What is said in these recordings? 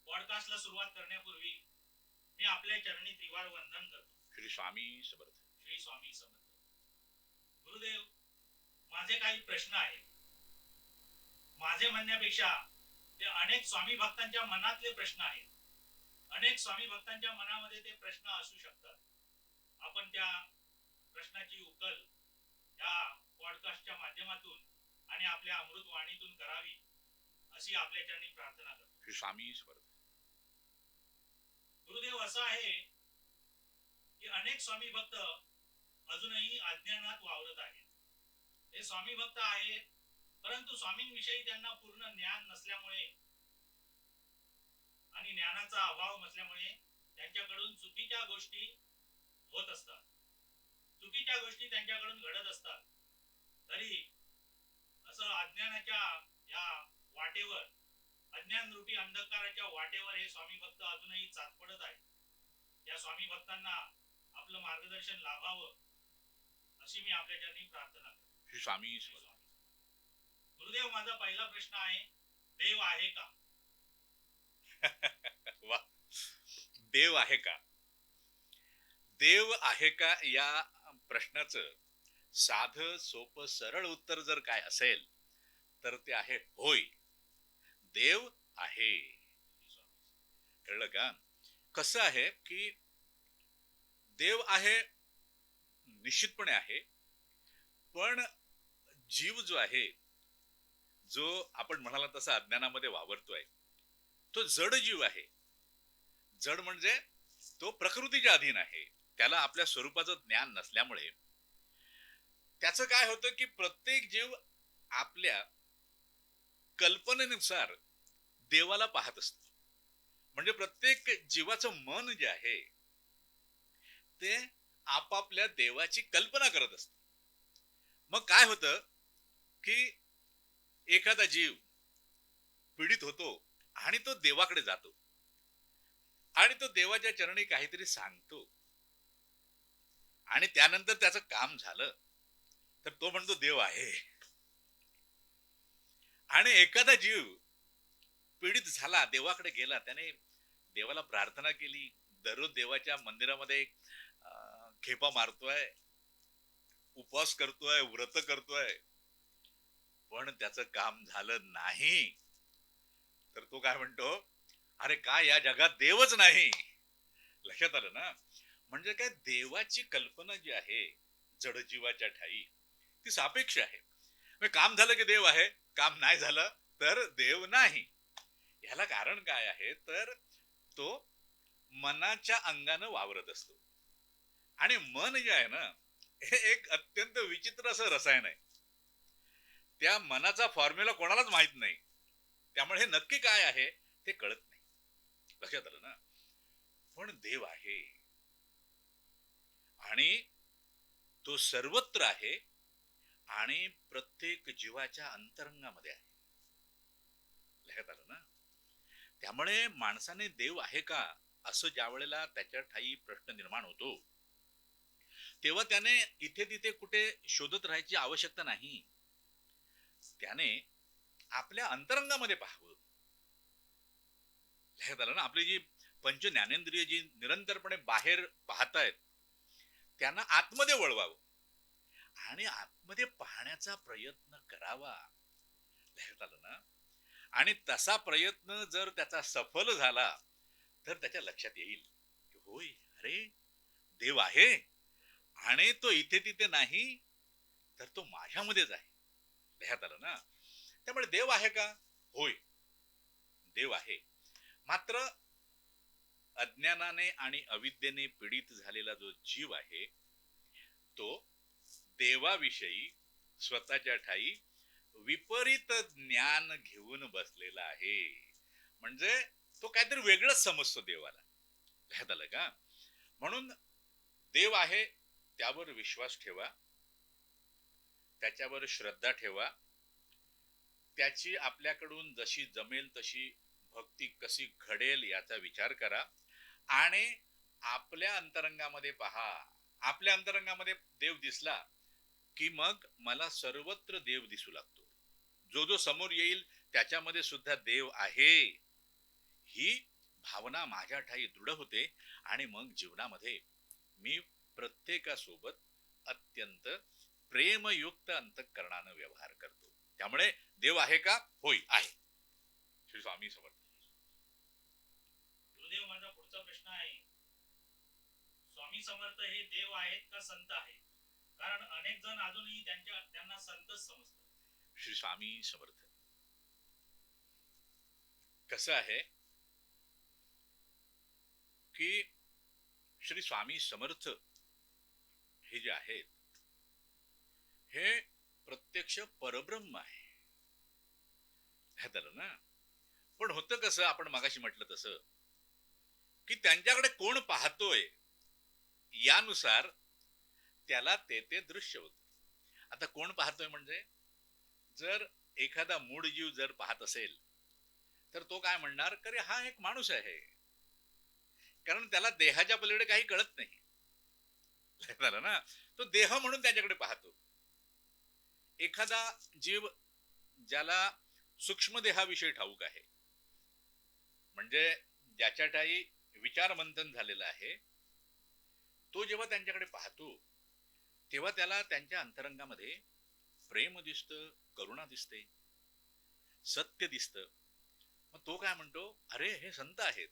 पॉडकास्टला सुरुवात करण्यापूर्वी मी आपल्या चरणी त्रिवार वंदन करतो. श्री स्वामी समर्थ. श्री स्वामी समर्थ. गुरुदेव, माझे काही प्रश्न आहेत. माझे म्हणण्यापेक्षा ते अनेक स्वामी भक्तांच्या मनातले प्रश्न आहेत. अनेक स्वामी भक्तांच्या मनामध्ये ते प्रश्न असू शकतात. आपण त्या प्रश्नाची उकल या पॉडकास्टच्या माध्यमातून आणि आपल्या अमृतवाणीतून करावी अशी आपल्या चरणी प्रार्थना करतो. श्री स्वामी समर्थ. गुरुदेव, असं आहे की अनेक स्वामी भक्त अजूनही अज्ञानात वावरत आहेत. हे स्वामी भक्त आहेत, परंतु स्वामींविषयी त्यांना पूर्ण ज्ञान नसल्यामुळे आणि ज्ञानाचा अभाव नसल्यामुळे त्यांच्याकडून चुकीच्या गोष्टी होत असतात, चुकीच्या गोष्टी त्यांच्याकडून घडत असतात. तरी असं अज्ञानाच्या या वाटेवर, अज्ञान रूपी अंधकाराच्या वाटेवर हे स्वामी भक्त अजूनही चाचपडत आहेत. या स्वामी भक्तांना आपलं मार्गदर्शन लाभावं अशी मी आपल्या चरणी प्रार्थना करतो. श्री स्वामी समर्थ. गुरुदेव, माझा पहिला प्रश्न आहे, देव आहे का? वा, देव आहे का? देव आहे का या प्रश्नाचं साधं सोपं सरळ उत्तर जर काय असेल तर ते आहे होय, देव आहे. कळलं का? कसं आहे की देव आहे, निश्चितपणे आहे, पण जीव जो आहे, जो आपण म्हणाला तसा अज्ञानामध्ये वावरतोय, तो जड जीव आहे. जड म्हणजे तो प्रकृतीच्या अधीन आहे. त्याला आपल्या स्वरूपाचं ज्ञान नसल्यामुळे त्याचं काय होतं की प्रत्येक जीव आपल्या कल्पनेनुसार देवाला पाहत असतो. म्हणजे प्रत्येक जीवाचं मन जे आहे ते आपापल्या देवाची कल्पना करत असत. मग काय होतं की एखादा जीव पीडित होतो आणि तो देवाकडे जातो आणि तो देवाच्या चरणी काहीतरी सांगतो आणि त्यानंतर त्याचं काम झालं तर तो म्हणतो देव आहे. आणि एखादा जीव पीडित झाला, देवाकडे गेला, त्याने देवाला प्रार्थना केली, दररोज देवाच्या मंदिरामध्ये खेपा मारतोय, उपवास करतोय, व्रत करतोय, पण त्याचं काम झालं नाही तर तो काय म्हणतो, अरे काय या जगात देवच नाही. लक्षात आलं ना? म्हणजे काय, देवाची कल्पना जी आहे जडजीवाच्या ठाई ती सापेक्ष आहे. काम झालं की देव आहे, काम नाही झालं तर देव नाही. ह्याला कारण काय आहे तर तो मनाच्या अंगानं वावरत असतो. आणि मन जे आहे ना, हे एक अत्यंत विचित्र असं रसायन आहे. त्या मनाचा फॉर्म्युला कोणालाच माहित नाही, त्यामुळे हे नक्की काय आहे ते कळत नाही. लक्षात आलं ना? पण देव आहे आणि तो सर्वत्र आहे आणि प्रत्येक जीवाच्या अंतरंगामध्ये आहे. लक्षात आलं ना? त्यामुळे माणसाने देव आहे का असं ज्या वेळेला त्याच्या ठाई प्रश्न निर्माण होतो तेव्हा त्याने इथे तिथे कुठे शोधत राहायची आवश्यकता नाही. त्याने आपल्या अंतरंगामध्ये पाहावं. लक्षात आलं ना? आपली जी पंच ज्ञानेंद्रिय जी निरंतरपणे बाहेर पाहतायत त्यांना आतमध्ये वळवावं आणि आतमध्ये पाहण्याचा प्रयत्न करावा. लक्षात आलं ना? आणि तसा प्रयत्न जर त्याचा सफल झाला तर त्याच्या लक्षात येईल की होय, अरे देव आहे आणि तो इथे तिथे नाही तर तो माझ्यामध्येच आहे. लक्षात आलं ना? त्यामुळे देव आहे का? होय, देव आहे. मात्र अज्ञानाने आणि अविद्येने पीडित झालेला जो जीव आहे तो देवाविषयी स्वतःच्या ठाई विपरीत ज्ञान घेऊन बसलेला आहे. म्हणजे तो काहीतरी वेगळंच समजतो देवाला. लक्षात आलं का? म्हणून देव आहे त्यावर विश्वास ठेवा, त्याच्यावर श्रद्धा ठेवा, त्याची आपल्याकडून जशी जमेल तशी भक्ती कशी घडेल याचा विचार करा आणि आपल्या अंतरंगामध्ये पहा. आपल्या अंतरंगामध्ये देव दिसला की मग मला सर्वत्र देव दिसू लागतो. जो जो समोर येईल त्याच्यामध्ये सुद्धा देव आहे ही भावना माझ्या ठाई दृढ होते आणि मग जीवनामध्ये मी प्रत्येकासोबत अत्यंत प्रेमयुक्त अंतःकरणानं व्यवहार करतो. त्यामुळे देव आहे का? होय, आहे. श्री स्वामी समर्थ. गुरुदेव, माझा पुढचा प्रश्न आहे, स्वामी समर्थ हे देव आहेत का संत आहेत? कारण अनेक जण अजूनही त्यांना संतच समजतात. श्री स्वामी समर्थ. कसं आहे की श्री स्वामी समर्थ हे जे आहेत हे प्रत्यक्ष परब्रह्म आहे. हे झालं ना. पण होतं कसं, आपण मगाशी म्हटलं तसं की त्यांच्याकडे कोण पाहतोय यानुसार त्याला ते ते दृश्य होत. आता कोण पाहतोय म्हणजे, जर एखादा मूळ जीव जर पाहत असेल तर तो काय म्हणणार, अरे हा एक माणूस आहे, कारण त्याला देहाच्या पलीकडे काही कळत नाही. झालं ना. तो देह म्हणून त्याच्याकडे पाहतो. एखादा जीव ज्याला सूक्ष्म देहाविषयी ठाऊक आहे, म्हणजे ज्याच्या ठाई विचार मंथन झालेलं आहे, तो जेव्हा त्यांच्याकडे पाहतो तेव्हा त्याला त्यांच्या अंतरंगामध्ये प्रेम दिसतं, करुणा दिसते, सत्य दिसतं. मग तो काय म्हणतो, अरे हे संत आहेत.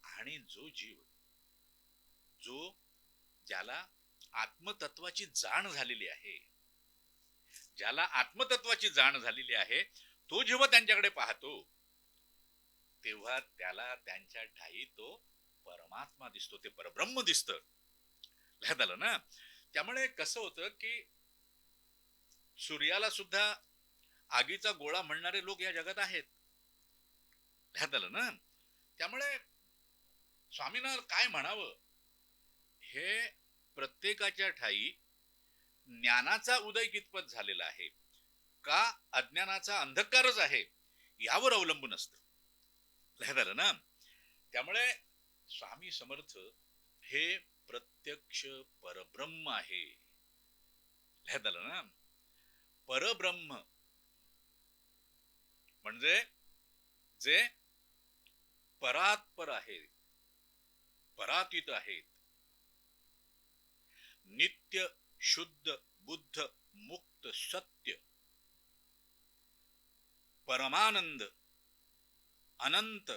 आणि जो जीव, जो ज्याला आत्मतत्वाची जाण झालेली आहे, ज्याला आत्मतत्वाची जाण झालेली आहे, तो जेव्हा त्यांच्याकडे पाहतो तेव्हा त्याला त्यांच्या ठाई तो परमात्मा दिसतो, ते परब्रह्म दिसतं. लक्षात आलं ना. त्यामुळे कसं होतं की सूर्याला सुद्धा आगीचा गोळा म्हणणारे लोक या जगात आहेत. लक्षात आलं ना. त्यामुळे स्वामींना काय म्हणावं, हे प्रत्येकाच्या ठाई ज्ञानाचा उदय कितपत झालेला आहे का अज्ञानाचा अंधकारच आहे यावर अवलंबून असतं. लक्षात आलं ना. त्यामुळे स्वामी समर्थ हे प्रत्यक्ष परब्रह्म आहे. लक्षात आलं ना. परब्रह्म म्हणजे जे परात्पर आहे, परातीत आहेत, नित्य शुद्ध बुद्ध मुक्त सत्य परमानंद अनंत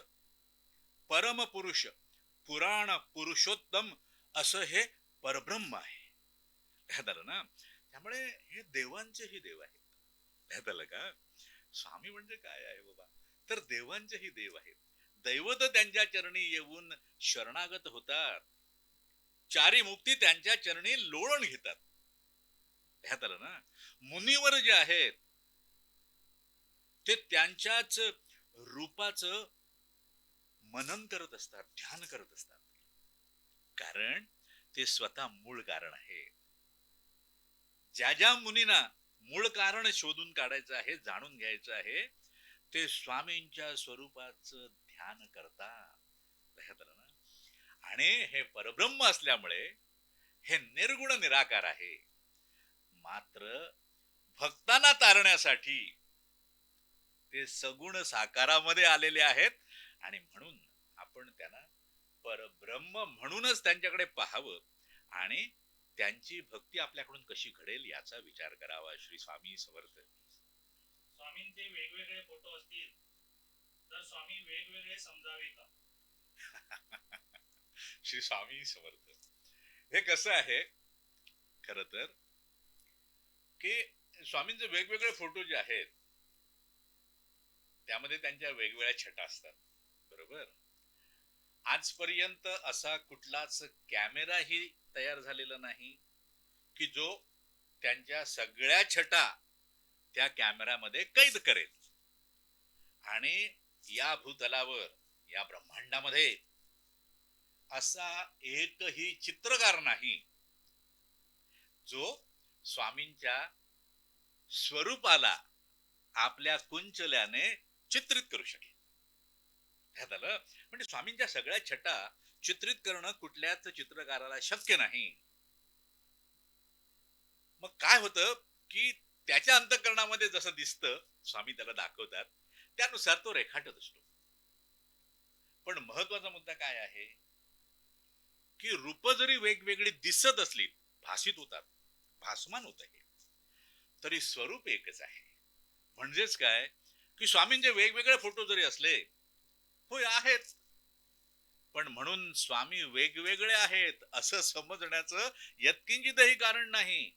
परम पुरुष पुराण पुरुषोत्तम असं हे परब्रह्म आहे. ह्यात आलं ना. त्यामुळे हे देवांचेही देव आहेत. ह्यात आलं का. स्वामी म्हणजे काय आहे बाबा, तर देवांचेही देव आहेत. दैवत त्यांच्या चरणी येऊन शरणागत होतात, चारी मुक्ती त्यांच्या चरणी लोळण घेतात. ह्यात आलं ना. मुनीवर जे आहेत ते त्यांच्याच रूपाचं मनन करत असतात, ध्यान करत असतात, कारण ते स्वतः मूळ कारण आहे. ज्या ज्या मुनींना मूळ कारण शोधून काढायचं आहे, जाणून घ्यायचं आहे, ते स्वामींच्या स्वरूपाचं ध्यान करतात. लक्षात आलं ना. आणि हे परब्रह्म असल्यामुळे हे निर्गुण निराकार आहे. मात्र भक्तांना तारण्यासाठी ते सगुण साकारामध्ये आलेले आहेत, आणि म्हणून आपण त्यांना परब्रह्म म्हणूनच त्यांच्याकडे पाहावं आणि त्यांची भक्ती आपल्याकडून कशी घडेल याचा विचार करावा. श्री स्वामी समर्थ. स्वामींचे वेगवेगळे फोटो असतील तर स्वामी वेगवेगळे समजावे का? श्री स्वामी समर्थ. हे कसं आहे खर तर, की स्वामींचे वेगवेगळे फोटो जे आहेत त्यामध्ये त्यांच्या वेगवेगळ्या छटा असतात. बरोबर. आजपर्यंत असा कुठलाच कॅमेराही तयार झालेला नाही की जो त्यांच्या सगळ्या छटा त्या कॅमेरामध्ये कैद करेल. आणि या भूतलावर, या ब्रह्मांडामध्ये असा एकही चित्रकार नाही जो स्वामींच्या स्वरूपाला आपल्या कुंचल्याने चित्रित करू शकेल. ह्यात आलं. म्हणजे स्वामींच्या सगळ्या छटा चित्रित करणं कुठल्याच चित्रकाराला शक्य नाही. मग काय होतं की त्याच्या अंतःकरणामध्ये जसं दिसतं, स्वामी त्याला दाखवतात, त्यानुसार तो रेखाटत असतो. पण महत्वाचा मुद्दा काय आहे की रूप जरी वेगवेगळी दिसत असली, भासित होतात, भासमान होत आहे, तरी स्वरूप एकच आहे. म्हणजेच काय की स्वामींचे वेगवेगळे फोटो जरी असले, होय आहेत, पण म्हणून स्वामी वेगवेगळे आहेत असं समजण्याचं यत्किंचितही कारण नाही.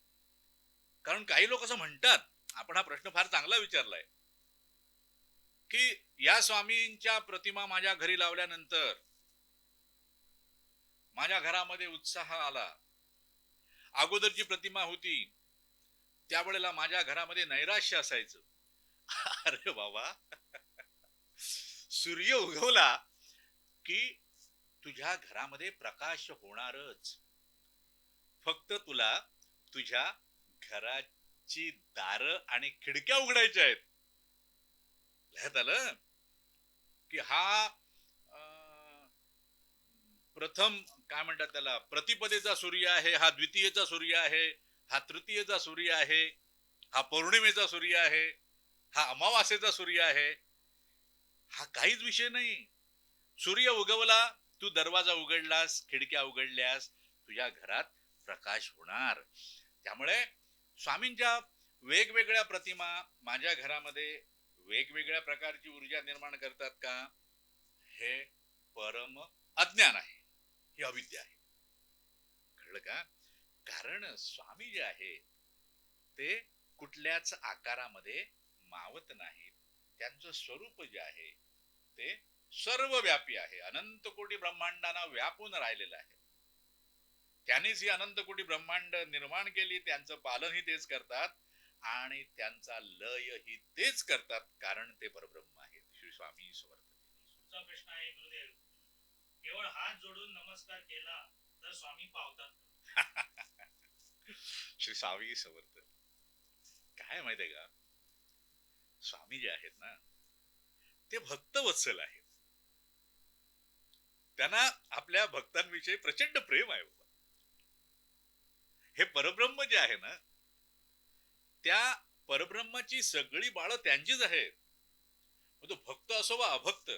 कारण काही लोक असं म्हणतात, आपण हा प्रश्न फार चांगला विचारलाय, की या स्वामींच्या प्रतिमा माझ्या घरी लावल्यानंतर माझ्या घरामध्ये उत्साह आला. अगोदरची प्रतिमा होती त्यावेळेला माझ्या घरामध्ये नैराश्य असायचं. अरे बाबा, सूर्य उगवला की तुझ्या घरामध्ये प्रकाश होणारच. फक्त तुला तुझ्या घराची दारं आणि खिडक्या उघडायच्या आहेत. लक्षात आलं की हा प्रथम काय म्हणतात त्याला, प्रतिपदेचा सूर्य आहे, हा द्वितीयेचा सूर्य आहे, हा तृतीयेचा सूर्य आहे, हा पौर्णिमेचा सूर्य आहे, हा अमावास्येचा सूर्य आहे. हा काहीच विषय नाही. सूर्य उगवला, तू दरवाजा उघडलास, खिडक्या उघडल्यास, तुझ्या घरात प्रकाश होणार. त्यामुळे स्वामींच्या वेगवेगळ्या प्रतिमा माझ्या घरामध्ये वेगवेगळ्या प्रकारची ऊर्जा निर्माण करतात का? हे परम अज्ञान आहे, ही अविद्या आहे. कळलं का? कारण स्वामी जे आहे ते कुठल्याच आकारामध्ये मावत नाहीत. त्यांचं स्वरूप जे आहे ते सर्वव्यापी आहे, अनंत कोटी ब्रह्मांडांना व्यापून राहिलेलं आहे. त्यांनीच ही अनंत कोटी ब्रह्मांड निर्माण केली, त्यांचं पालनही तेच करतात आणि त्यांचा लय ही तेच करतात, कारण ते परब्रह्म आहेत. श्री स्वामी समर्थ. पुढचा प्रश्न आहे गुरुदेव, केवळ हात जोडून नमस्कार केला तर स्वामी पावतात? श्री स्वामी समर्थ. काय माहितीये का, स्वामी जे आहेत ना ते भक्तवत्सल आहेत. त्यांना आपल्या भक्तांविषयी प्रचंड प्रेम आहे बाबा. हे परब्रह्म जे आहे ना, त्या परब्रह्माची सगळी बाळं त्यांचीच आहेत. तो भक्त असो वा अभक्त,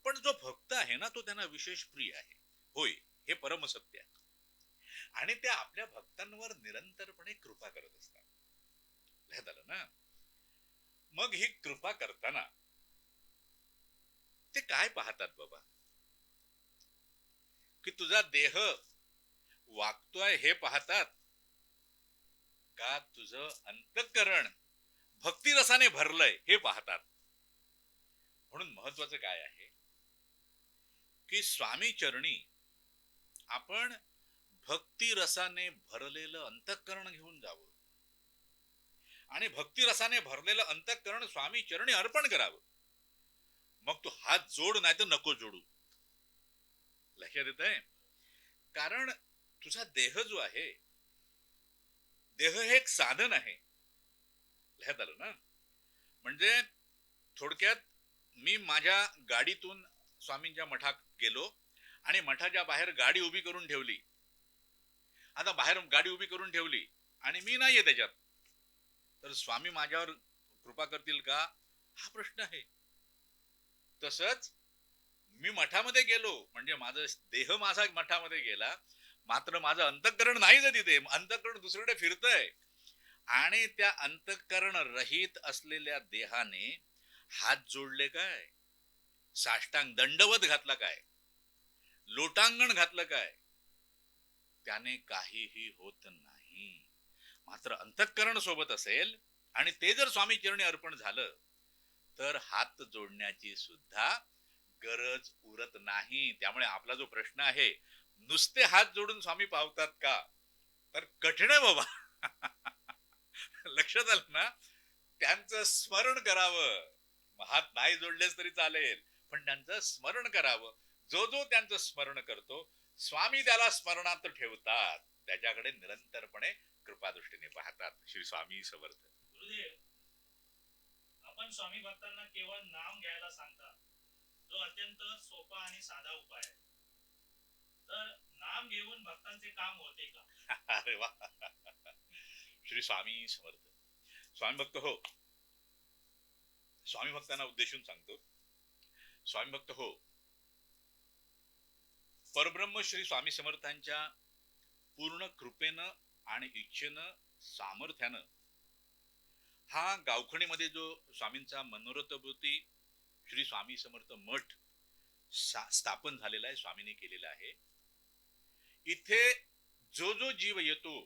पण जो भक्त आहे ना तो त्यांना विशेष प्रिय आहे. होय, हे परम सत्य आहे. आणि ते आपल्या भक्तांवर निरंतरपणे कृपा करत असतात. लक्षात आलं ना? मग ही कृपा करताना ते काय पाहतात बाबा, की तुझा देह वागतोय हे पाहतात का, तुझं अंतःकरण भक्तिरसाने भरलंय हे पाहतात. म्हणून महत्वाचं काय आहे की स्वामी चरणी आपण भक्तिरसाने भरलेलं अंतःकरण घेऊन जावं आणि भक्तिरसाने भरलेलं अंतःकरण स्वामी चरणी अर्पण करावं. मग तू हात जोड, नाही तर नको जोडू. लक्षात येत आहे? कारण तुझा देह जो आहे, देह हे एक साधन आहे. लक्षात आलं ना? म्हणजे थोडक्यात मी माझ्या गाडीतून स्वामींच्या मठात गेलो आणि मठाच्या बाहेर गाडी उभी करून ठेवली. आता बाहेर गाडी उभी करून ठेवली आणि मी नाहीये त्याच्यात, तर स्वामी माझ्यावर कृपा करतील का, हा प्रश्न आहे. तसंच मी मठामध्ये गेलो म्हणजे माझा देह माझा मठामध्ये गेला, मात्र माझं अंतःकरण नाही ना तिथे. अंतःकरण दुसरीकडे फिरतंय आणि त्या अंतःकरण रहित असलेल्या देहाने हात जोडले काय, साष्टांग दंडवत घातला काय, लोटांगण घातलं काय, त्याने काहीही होत नाही. मात्र अंतःकरण सोबत असेल आणि ते जर स्वामी चरणी अर्पण झालं तर हात जोडण्याची सुद्धा गरज उरत नाही. त्यामुळे आपला जो प्रश्न आहे, नुसते हात जोडून स्वामी पावतात का, तर कठीण आहे बाबा. लक्षात आलं ना? त्यांचं स्मरण करावं. हात नाही जोडलेच तरी चालेल, पण त्यांचं स्मरण करावं. जो जो त्यांचं स्मरण करतो, स्वामी त्याला स्मरणात ठेवतात, त्याच्याकडे निरंतरपणे कृपादृष्टीने पाहतात. श्री स्वामी समर्थ. गुरुदेव, आपण स्वामी भक्तांना केवळ नाम घ्यायला सांगता, जो अत्यंत सोपा आणि साधा उपाय आहे. तर नाम घेऊन भक्तांचे काम होते का? अरे वा. श्री स्वामी समर्थ. स्वामी भक्त हो, स्वामी भक्तांना उद्देशून सांगतो. स्वामी भक्त हो, परब्रह्म श्री स्वामी समर्थांच्या पूर्ण कृपेनं आणि इच्छेनं सामर्थ्यानं हा गावखणीमध्ये जो स्वामींचा मनोरथभूती श्री स्वामी समर्थ मठ स्थापन झालेला आहे, स्वामींनी केलेला आहे. इथे जो जो जीव येतो,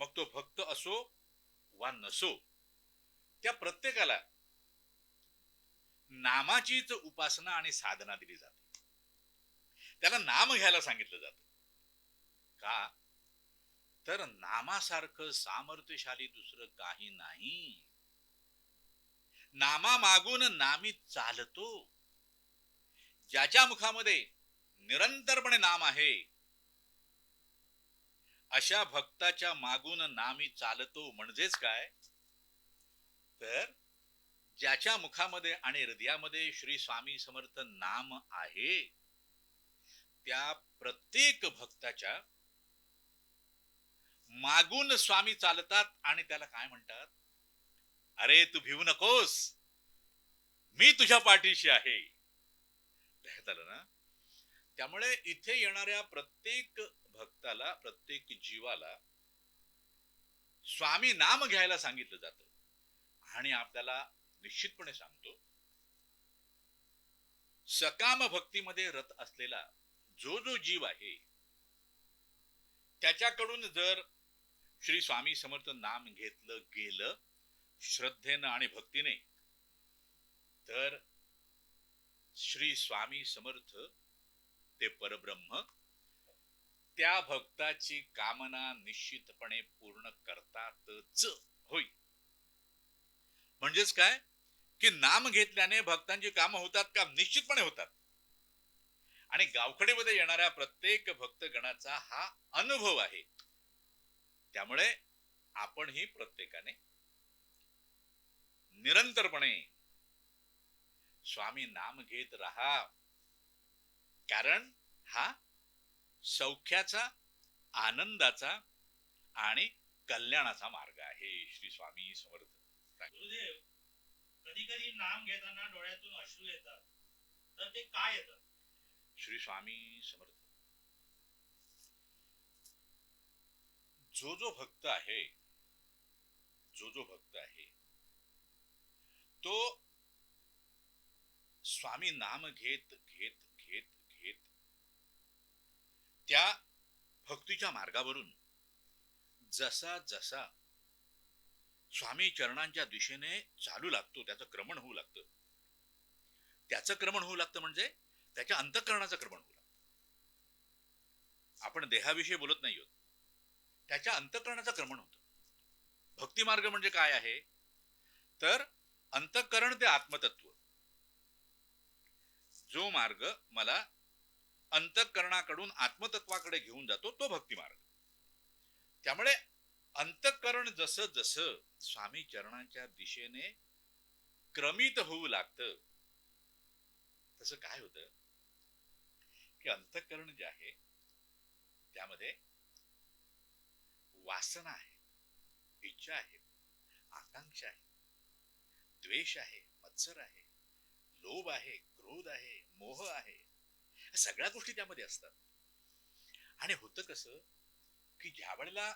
मग तो भक्त असो वा नसो, त्या प्रत्येकाला नामाचीच उपासना आणि साधना दिली जाते. त्याला नाम घ्यायला सांगितलं जातं. का तर नामासारखं सामर्थ्यशाली दुसरं काही नाही. नामा मागून नामी चालतो. ज्याच्या मुखामध्ये निरंतरपणे नाम आहे, अशा भक्ताच्या मागून नामी चालतो. म्हणजेच काय तर ज्याच्या मुखामध्ये आणि हृदयामध्ये श्री स्वामी समर्थ नाम आहे, त्या प्रत्येक भक्ताच्या मागून स्वामी चालतात आणि त्याला काय म्हणतात, अरे तू भिवू नकोस, मी तुझ्या पाठीशी आहे. झालं ना. त्यामुळे इथे येणाऱ्या प्रत्येक भक्ताला, प्रत्येक जीवाला स्वामी नाम घ्यायला सांगितलं जातं. आणि आपल्याला निश्चितपणे सांगतो, सकाम भक्तीमध्ये रत असलेला जो जो जीव आहे, त्याच्याकडून जर श्री स्वामी समर्थ नाम घेतलं गेलं श्रद्धेनं आणि भक्तीने, तर श्री स्वामी समर्थ ते परब्रह्म त्या भक्ताची कामना निश्चितपणे पूर्ण करतातच. होय. म्हणजेच काय की नाम घेतल्याने भक्तांची कामं होतात का? निश्चितपणे होतात. आणि गावखडीमध्ये येणाऱ्या प्रत्येक भक्तगणाचा हा अनुभव आहे. त्यामुळे आपणही प्रत्येकाने निरंतरपणे स्वामी नाम घेत राहा. कारण हा सौख्याचा, आनंदाचा आणि कल्याणाचा मार्ग आहे. श्री स्वामी समर्थ. गुरुदेव, कधी कधी नाम घेताना डोळ्यातून अश्रू येतात, तर ते काय येतात? श्री स्वामी समर्थ. जो जो भक्त आहे, जो जो भक्त आहे, तो स्वामी नाम घेत घेत घेत घेत त्या भक्तीच्या मार्गावरून जसा जसा स्वामी चरणांच्या दिशेने चालू लागतो, त्याचं क्रमण होऊ लागतं. त्याचं क्रमण होऊ लागतं म्हणजे त्याच्या अंतःकरणाचं क्रमण होऊ लागतं. आपण देहाविषयी बोलत नाही आहोत, त्याच्या अंतःकरणाचं क्रमण होतं. भक्ती मार्ग म्हणजे काय आहे तर अंतःकरण ते आत्मतत्व. जो मार्ग मला अंतःकरणाकडून आत्मतत्वाकडे घेऊन जातो, तो भक्ती मार्ग. त्यामुळे अंतःकरण जसं जसं स्वामी चरणांच्या दिशेने क्रमित होऊ लागतं, तसं काय होतं की अंतःकरण जे आहे त्यामध्ये वासना आहे, इच्छा आहे, आकांक्षा आहे, द्वेष आहे, मत्सर आहे, लोभ आहे, क्रोध आहे, मोह आहे, सगळ्या गोष्टी त्यामध्ये असतात. आणि होतं कसं की ज्या वेळेला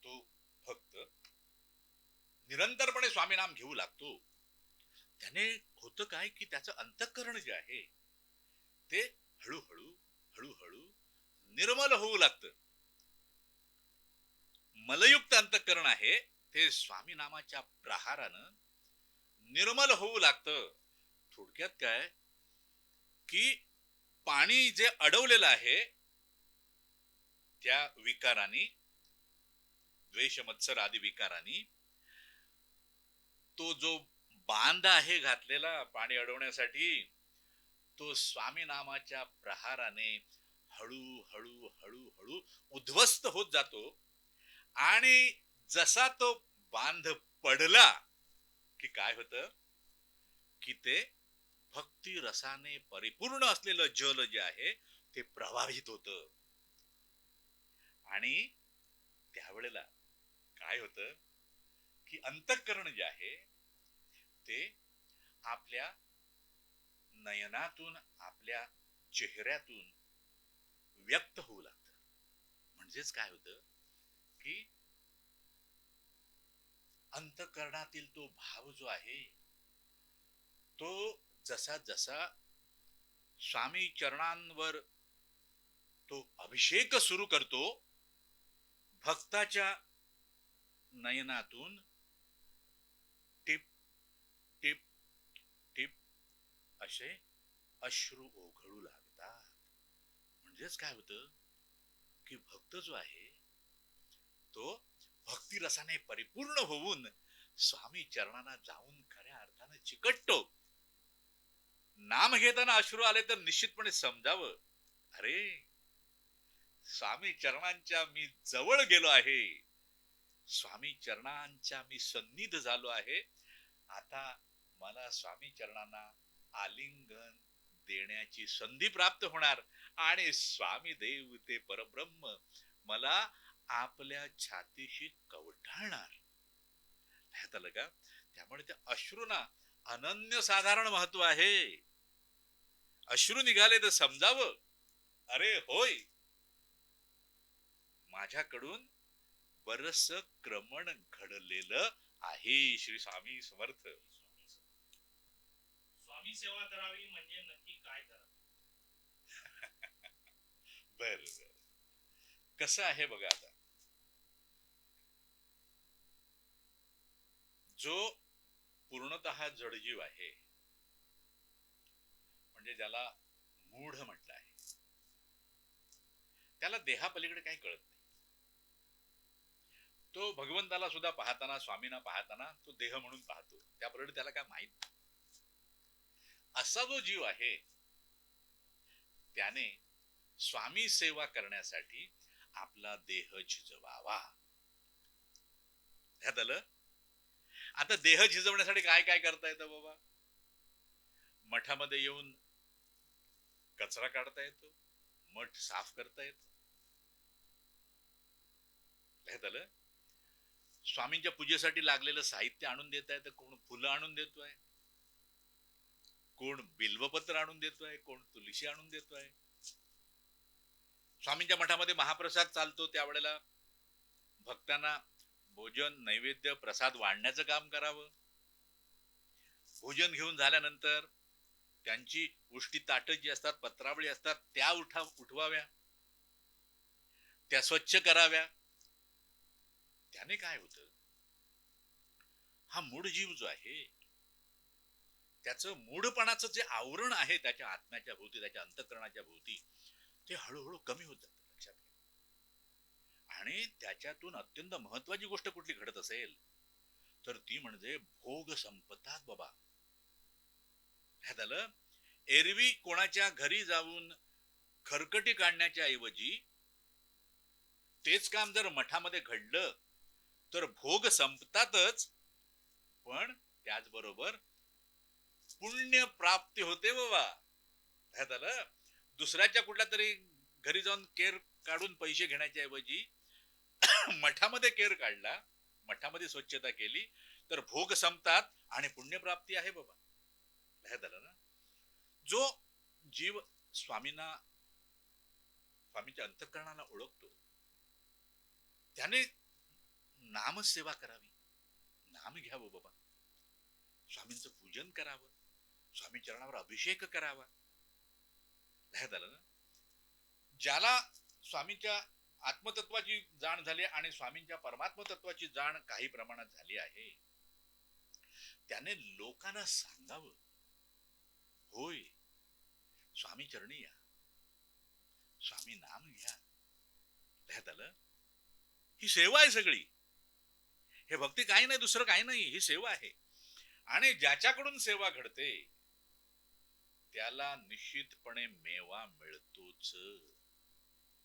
तो भक्त निरंतरपणे स्वामी नाम घेऊ लागतो, त्याने होतं काय की त्याचं अंतःकरण जे आहे ते हळूहळू हळूहळू निर्मल होऊ लागतं. मलयुक्त अंतःकरण आहे ते स्वामी नामाच्या प्रहारानं निर्मल होऊ लागतं. थोडक्यात काय की पाणी जे अडवलेलं आहे त्या विकारांनी, द्वेष मत्सर आदी विकारांनी, तो जो बांध आहे घातलेला पाणी अडवण्यासाठी, तो स्वामी नामाच्या प्रहाराने हळू हळू हळू हळू उद्ध्वस्त होत जातो. आणि जसा तो बांध पडला की काय होतं की ते भक्ती रसाने परिपूर्ण असलेलं जल जे आहे ते प्रवाहित होतं. आणि त्यावेळेला काय होतं की अंतःकरण जे आहे ते आपल्या नयनातून, आपल्या चेहऱ्यातून व्यक्त होऊ लागतं. म्हणजेच काय होतं की अंतःकरणातील तो भाव जो आहे तो जसा जसा स्वामी चरणांवर तो अभिषेक सुरू करतो, भक्ताच्या नयनातून टिप टिप टिप असे अश्रू ओघळू लागतात. म्हणजेच काय होतं की भक्त जो आहे तो भक्ती रसाने परिपूर्ण होऊन स्वामी चरणांना जाऊन खऱ्या अर्थाने चिकटतो. नाम घेताना अश्रू आले तर निश्चितपणे समजावं, अरे स्वामी चरणांच्या मी जवळ गेलो आहे, स्वामी चरणांच्या मी सन्निध झालो आहे. आता मला स्वामी चरणांना आलिंगन देण्याची संधी प्राप्त होणार आणि स्वामी देव ते परब्रह्म मला आपल्या छातीशी कवटाळणार. ह्यात आलं का? त्यामुळे त्या अश्रूंना अनन्य साधारण महत्व आहे. अश्रू निघाले तर समजावं, अरे होय माझ्याकडून बरस क्रमण घडलेलं आहे. श्री स्वामी समर्थ. स्वामी सेवा करावी म्हणजे नक्की काय करावं? बर कसं आहे बघा, आता जो पूर्णतः जडजीव आहे, म्हणजे ज्याला मूढ म्हटलं आहे, त्याला देहापलीकडे काही कळत नाही. तो भगवंताला सुद्धा पाहताना, स्वामींना पाहताना तो देह म्हणून पाहतो, त्यापलीकडे त्याला काय माहित नाही. असा जो जीव आहे त्याने स्वामी सेवा करण्यासाठी आपला देह झिजवावा. ह्यात आलं. आता देह झिजवण्यासाठी काय काय करता येतं बाबा? मठामध्ये येऊन कचरा काढता येतो, मठ साफ करता येतो. ह्यात आलं. स्वामींच्या पूजेसाठी लागलेलं साहित्य आणून देता येतं. कोण फुलं आणून देतोय, कोण बिल्वपत्र आणून देतोय, कोण तुलसी आणून देतोय. स्वामींच्या मठामध्ये महाप्रसाद चालतो, त्यावेळेला भक्तांना भोजन नैवेद्य प्रसाद वाढण्याचं काम करावं. भोजन घेऊन झाल्यानंतर त्यांची उष्टी ताटं जी असतात, पत्रावळी असतात, त्या उठवाव्या, त्या स्वच्छ कराव्या. त्याने काय होतं, हा मूढ जीव जो आहे त्याचं मूढपणाचं जे आवरण आहे त्याच्या आत्म्याच्या भोवती, त्याच्या अंतःकरणाच्या भोवती, ते हळूहळू कमी होत जातं. लक्षात घ्या. आणि त्याच्यातून अत्यंत महत्वाची गोष्ट कुठली घडत असेल तर ती म्हणजे भोग संपतात बाबा. ह्यात आलं. एरवी कोणाच्या घरी जाऊन खरकटी काढण्याच्या ऐवजी तेच काम जर मठामध्ये घडलं तर भोग संपतातच, पण त्याचबरोबर पुण्य प्राप्ती होते बाबा. ह्यात आलं. दुसऱ्याच्या कुठल्या तरी घरी जाऊन केर काढून पैसे घेण्याच्या ऐवजी मठामध्ये केर काढला, मठामध्ये स्वच्छता केली तर भोग संपतात आणि पुण्यप्राप्ती आहे बाबा. ह्यात आलं ना. जो जीव स्वामींना, स्वामींच्या अंतःकरणाला ओळखतो त्याने नामसेवा करावी, नाम घ्यावं बाबा, स्वामींचं पूजन करावं, स्वामी चरणावर अभिषेक करावा. ह्यात आलं ना. ज्याला स्वामींच्या आत्मतत्वाची जाण झाली आणि स्वामींच्या परमात्म तत्वाची जाण काही प्रमाणात झाली आहे, त्याने लोकांना सांगावं, होय स्वामी चरणी या, स्वामी नाम घ्या. ह्यात आलं. ही सेवा आहे सगळी. हे भक्ती काही नाही, दुसरं काही नाही, ही सेवा आहे. आणि ज्याच्याकडून सेवा घडते त्याला निश्चितपणे मेवा मिळतोच.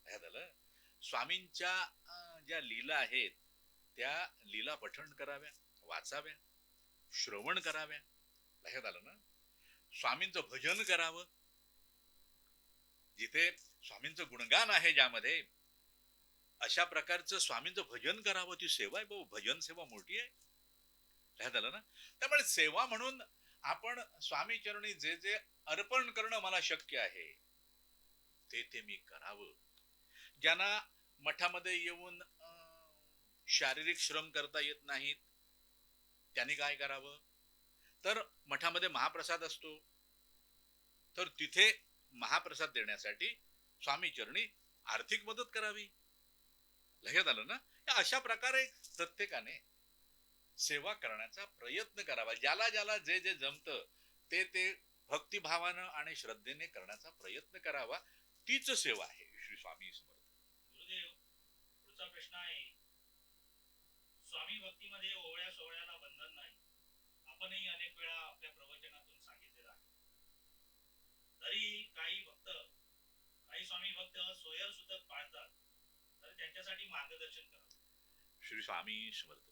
ह्यात आलं. स्वामींच्या ज्या लीला आहेत त्या लीला पठण कराव्या, वाचाव्या, श्रवण कराव्या. लक्षात आलं ना. स्वामींचं भजन करावं, जिथे स्वामींचं गुणगान आहे ज्यामध्ये, अशा प्रकारचं स्वामींचं भजन करावं. ती सेवा आहे भाऊ, भजन सेवा मोठी आहे. लक्षात आलं ना. त्यामुळे सेवा म्हणून आपण स्वामी चरणी जे जे अर्पण करणं मला शक्य आहे ते मी करावं. ज्यांना मठामध्ये येऊन शारीरिक श्रम करता येत नाहीत, त्यांनी काय करावं? तर मठामध्ये महाप्रसाद असतो, तर तिथे महाप्रसाद देण्यासाठी स्वामी चरणी आर्थिक मदत करावी. लक्षात आलं ना? अशा प्रकारे प्रत्येकाने सेवा करण्याचा प्रयत्न करावा. ज्याला ज्याला जे जे जमतं ते ते भक्तिभावानं आणि श्रद्धेने करण्याचा प्रयत्न करावा. तीच सेवा आहे. श्री स्वामी समर्थ. गुरुदेव, पुढचा प्रश्न आहे, स्वामी भक्तीमध्ये ओवळ्या सोहळ्याला बंधन नाही, आपणही अनेक वेळा आपल्या प्रवचनातून सांगितलेलं आहे. तरी काही स्वामी भक्त सोयर सुतक पाळतात, तर त्यांच्यासाठी मार्गदर्शन करा. श्री स्वामी समर्थ.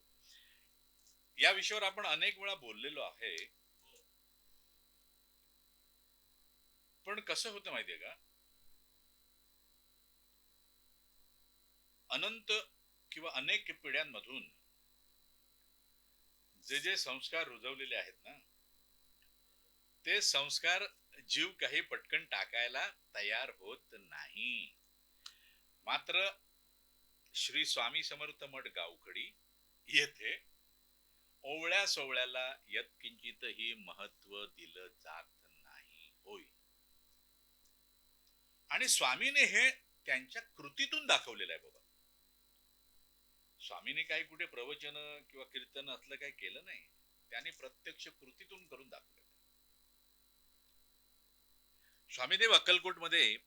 या विषयावर आपण अनेक वेळा बोललेलो आहे. हो. पण कसं होतं माहितीये का, अनंत किंवा अनेक पिढ्यांमधून जे जे संस्कार रुजवलेले आहेत ना, ते संस्कार जीव काही पटकन टाकायला तयार होत नाही. मात्र श्री स्वामी समर्थ मठ गावखडी येथे ओवळ्या सोवळ्याला यत्किंचितही महत्व दिलं जात नाही. होय. आणि स्वामीने हे त्यांच्या कृतीतून दाखवलेलं आहे बाबा. स्वामीने काही कुठे प्रवचन किंवा कीर्तन असलं काही केलं नाही, त्यांनी प्रत्यक्ष कृतीतून करून दाखवलं. स्वामीदेव अक्कलकोट मध्ये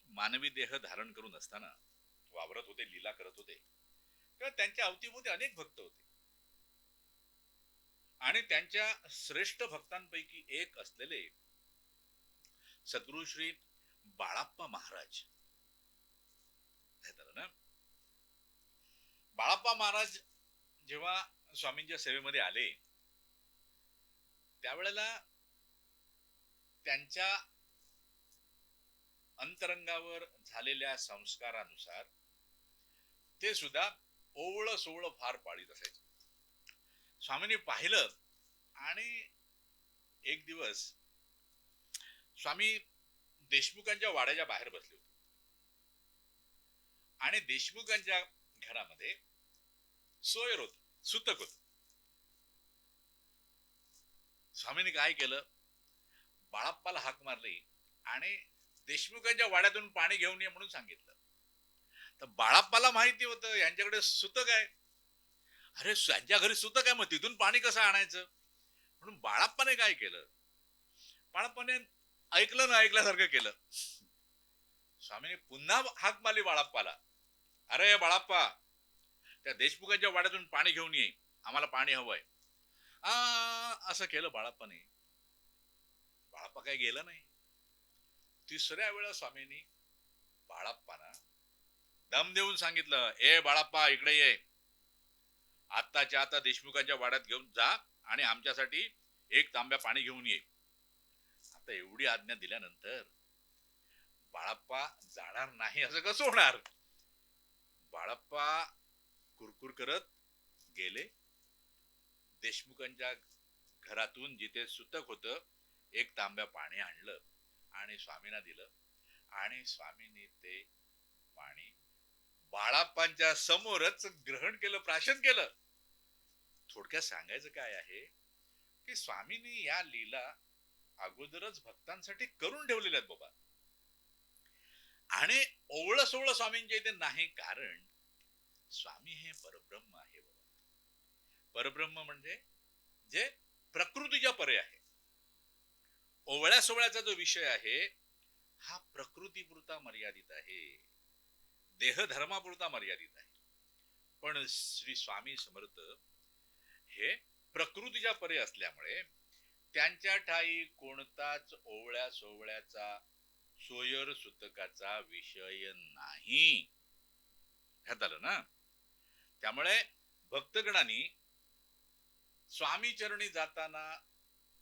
मानवी देह धारण करून असताना वावरत होते, लीला करत होते, तेव्हा त्यांच्या अवतीभोवती अनेक भक्त होते. आणि त्यांच्या श्रेष्ठ भक्तांपैकी एक असलेले सद्गुरु श्री बाळाप्पा महाराज, ना, बाळाप्पा महाराज जेव्हा स्वामींच्या सेवेमध्ये आले, त्यावेळेला त्यांच्या अंतरंगावर झालेल्या संस्कारानुसार ते सुद्धा ओवळ सोवळ फार पाळीत असायचे. स्वामींनी पाहिलं आणि एक दिवस स्वामी देशमुखांच्या वाड्याच्या बाहेर बसले होते आणि देशमुखांच्या घरामध्ये सोयर होत, सुतक होत. स्वामींनी काय केलं, बाळाप्पाला हाक मारली आणि देशमुखांच्या वाड्यातून पाणी घेऊन ये म्हणून सांगितलं. तर बाळाप्पाला माहिती होतं यांच्याकडे सुतक आहे. अरे त्यांच्या घरी सुतक आहे, मग तिथून पाणी कसं आणायचं? म्हणून बाळाप्पाने काय केलं, बाळाप्पाने ऐकलं ना ऐकल्यासारखं केलं. स्वामीने पुन्हा हाक मारली बाळाप्पाला, अरे बाळाप्पा, त्या देशमुखांच्या वाड्यातून पाणी घेऊन ये, आम्हाला पाणी हवंय. असं केलं बाळाप्पाने. बाळाप्पा काही गेलं नाही. तिसऱ्या वेळा स्वामींनी बाळाप्पाला दम देऊन सांगितलं, ए बाळाप्पा इकडे ये, आत्ताच्या आता देशमुखांच्या वाड्यात घेऊन जा आणि आमच्यासाठी एक तांब्या पाणी घेऊन ये. आता एवढी आज्ञा दिल्यानंतर बाळाप्पा जाणार नाही असं कसं होणार? बाळाप्पा कुरकुर करत गेले. देशमुखांच्या घरातून जिथे सुतक होतं एक तांब्या पाणी आणलं आणि स्वामींना दिलं आणि स्वामींनी ते पाणी बाळाप्पांच्या समोरच ग्रहण केलं, प्राशन केलं. थोडक्यात सांगायचं काय आहे की स्वामींनी या लीला अगोदरच भक्तांसाठी करून ठेवलेल्या आहेत बाबा. आणि ओवळ सोवळ स्वामींच्या इथे नाही, कारण स्वामी हे परब्रह्म आहे बाबा. परब्रह्म म्हणजे जे प्रकृतीच्या परे आहे. ओवळ्या सोवळ्याचा जो विषय आहे हा प्रकृतीपुरता मर्यादित आहे, देहधर्मापुरता मर्यादित आहे. पण श्री स्वामी समर्थ हे प्रकृतीच्या परे असल्यामुळे त्यांच्या ठाई कोणताच ओवळ्या सोवळ्याचा, सोयर सुतकाचा विषय नाही. ह्यात आलं ना. त्यामुळे भक्तगणांनी स्वामी चरणी जाताना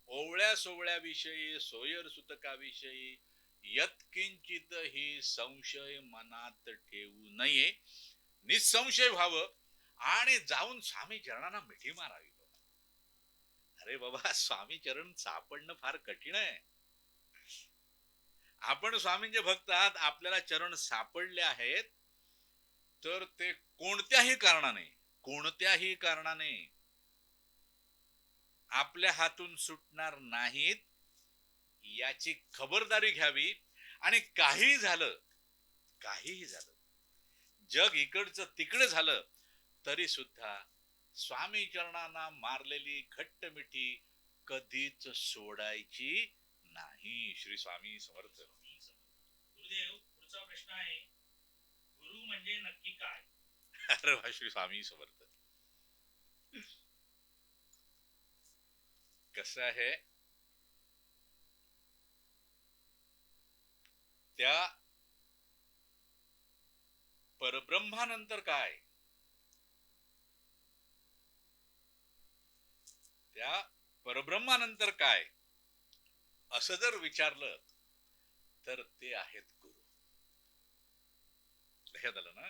ओवळ्या सोवळ्या विषयी, सोयर सुतकाविषयी यत्किंचित ही संशय मनात ठेवू नये, निसंशय व्हावं आणि जाऊन स्वामी चरणांना मिठी मारावी. अरे बाबा, स्वामी चरण सापडणं फार कठीण आहे. आपण स्वामींचे भक्त आहात, आपल्याला चरण सापडले आहेत, तर ते कोणत्याही कारणाने आपल्या हातून सुटणार नाहीत, याची खबरदारी घ्यावी. आणि काहीही झालं, जग इकडचं तिकडे झालं, तरी सुद्धा स्वामी चरणांना मारलेली घट्ट मिठी कधीच सोडायची नाही. श्री स्वामी समर्थ. गुरुदेव, पुढचा प्रश्न आहे, गुरु म्हणजे नक्की काय? अरे वा, श्री स्वामी समर्थ. कसं आहे, त्या परब्रह्मानंतर काय, त्या परब्रह्मानंतर काय असं जर विचारलं तर ते आहेत गुरु. लक्षात आलं ना?